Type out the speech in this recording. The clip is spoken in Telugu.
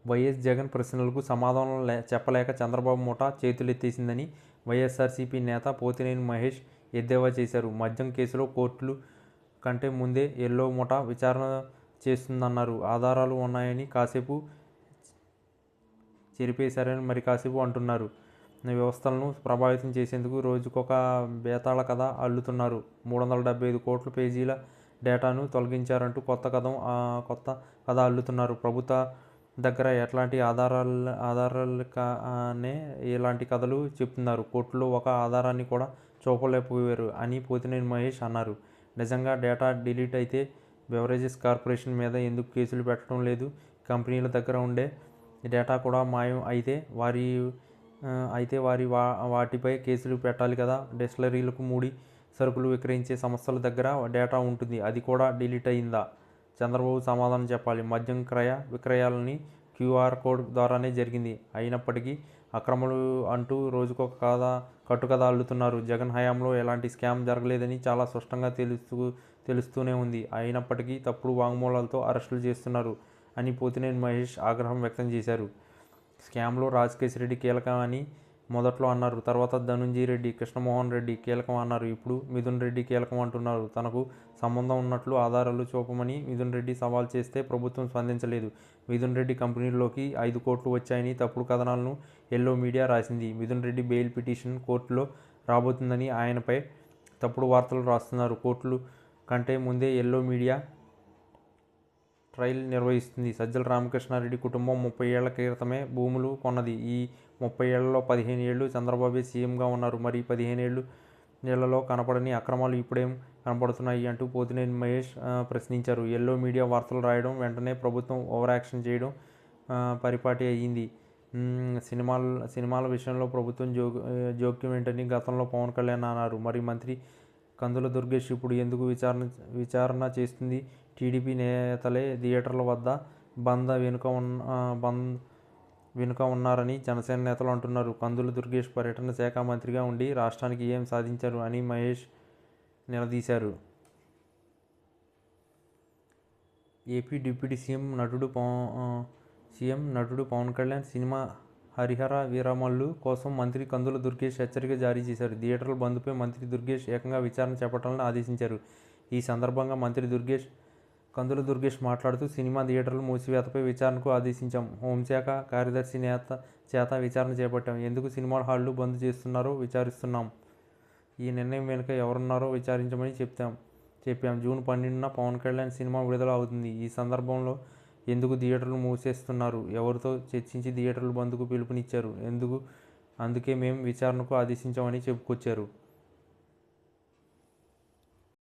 వైఎస్ జగన్ ప్రశ్నలకు సమాధానం చెప్పలేక చంద్రబాబు ముఠా చేతులెత్తేసిందని వైఎస్ఆర్సీపీ నేత పోతినేని మహేష్ ఎద్దేవా చేశారు. మద్యం కేసులో కోర్టులు కంటే ముందే ఎల్లో ముఠా విచారణ చేస్తుందన్నారు. ఆధారాలు ఉన్నాయని కాసేపు చెరిపేశారని మరి కాసేపు అంటున్నారు. వ్యవస్థలను ప్రభావితం చేసేందుకు రోజుకొక బేతాళ కథ అల్లుతున్నారు. 375 కోట్ల పేజీల డేటాను తొలగించారంటూ కొత్త కథ అల్లుతున్నారు. ప్రభుత్వ దగ్గర ఎట్లాంటి ఆధారాలనే ఇలాంటి కథలు చెప్తున్నారు. కోర్టులో ఒక ఆధారాన్ని కూడా చూపలేకపోయారు అని పోతినేని మహేష్ అన్నారు. నిజంగా డేటా డిలీట్ అయితే బెవరేజెస్ కార్పొరేషన్ మీద ఎందుకు కేసులు పెట్టడం లేదు? కంపెనీల దగ్గర ఉండే డేటా కూడా మాయం అయితే వాటిపై కేసులు పెట్టాలి కదా. డిస్టిలరీలకు ముడి సరుకులు విక్రయించే సంస్థల దగ్గర డేటా ఉంటుంది. అది కూడా డిలీట్ అయిందా? చంద్రబాబు సమాధానం చెప్పాలి. మద్యం విక్రయాలని క్యూఆర్ కోడ్ ద్వారానే జరిగింది. అయినప్పటికీ అక్రమాలు అంటూ రోజుకొక కట్టుకథ అల్లుతున్నారు. జగన్ హయాంలో ఎలాంటి స్కామ్ జరగలేదని చాలా స్పష్టంగా తెలుస్తూనే ఉంది. అయినప్పటికీ తప్పుడు వాంగ్మూలాలతో అరెస్టులు చేస్తున్నారు అని పోతినేని మహేష్ ఆగ్రహం వ్యక్తం చేశారు. స్కామ్లో రాజకేశ్ రెడ్డి కీలకం అని మొదట్లో అన్నారు. తర్వాత ధనుంజయ రెడ్డి, కృష్ణమోహన్ రెడ్డి కీలకం అన్నారు. ఇప్పుడు మిథున్ రెడ్డి కీలకం అంటున్నారు. తనకు సంబంధం ఉన్నట్లు ఆధారాలు చూపమని మిథున్ రెడ్డి సవాల్ చేస్తే ప్రభుత్వం స్పందించలేదు. మిథున్ రెడ్డి కంపెనీల్లోకి 5 కోట్లు వచ్చాయని తప్పుడు కథనాలను ఎల్లో మీడియా రాసింది. మిథున్ రెడ్డి బెయిల్ పిటిషన్ కోర్టులో రాబోతుందని ఆయనపై తప్పుడు వార్తలు రాస్తున్నారు. కోర్టులు కంటే ముందే ఎల్లో మీడియా ట్రయల్ నిర్వహిస్తుంది. సజ్జల రామకృష్ణారెడ్డి కుటుంబం 30 ఏళ్ల క్రితమే భూములు కొన్నది. ఈ 30 ఏళ్లలో 15 ఏళ్లు చంద్రబాబే సీఎంగా ఉన్నారు. మరి 15 ఏళ్లలో కనపడని అక్రమాలు ఇప్పుడేం కనపడుతున్నాయి అంటూ పోతినేని మహేష్ ప్రశ్నించారు. ఎల్లో మీడియా వార్తలు రాయడం, వెంటనే ప్రభుత్వం ఓవర్ యాక్షన్ చేయడం పరిపాటి అయ్యింది. సినిమాల విషయంలో ప్రభుత్వం జోక్యం ఏంటని గతంలో పవన్ కళ్యాణ్ అన్నారు. మరి మంత్రి కందుల దుర్గేష్ ఇప్పుడు ఎందుకు విచారణ చేస్తుంది? టీడీపీ నేతలే థియేటర్ల వద్ద బంద్ వెనుక ఉన్నారని జనసేన నేతలు అంటున్నారు. కందుల దుర్గేష్ పర్యటన శాఖ మంత్రిగా ఉండి రాష్ట్రానికి ఏం సాధించారు అని మహేష్ నిలదీశారు. ఏపీ డిప్యూటీ సీఎం నటుడు పవన్ కళ్యాణ్ సినిమా హరిహర వీరమల్లు కోసం మంత్రి కందుల దుర్గేష్ హెచ్చరిక జారీ చేశారు. థియేటర్ల బంద్పై మంత్రి దుర్గేష్ ఏకంగా విచారణ చేపట్టాలని ఆదేశించారు. ఈ సందర్భంగా మంత్రి కందుల దుర్గేష్ మాట్లాడుతూ సినిమా థియేటర్ల మూసివేతపై విచారణకు ఆదేశించాం. హోంశాఖ కార్యదర్శి చేత విచారణ చేపట్టాం. ఎందుకు సినిమా హాళ్లు బంద్ చేస్తున్నారో విచారిస్తున్నాం. ఈ నిర్ణయం వెనుక ఎవరున్నారో విచారించమని చెప్పాం. జూన్ 12న పవన్ కళ్యాణ్ సినిమా విడుదల అవుతుంది. ఈ సందర్భంలో ఎందుకు థియేటర్లు మూసేస్తున్నారు? ఎవరితో చర్చించి థియేటర్ల బంద్కు పిలుపునిచ్చారు? అందుకే మేం విచారణకు ఆదేశించామని చెప్పుకొచ్చారు.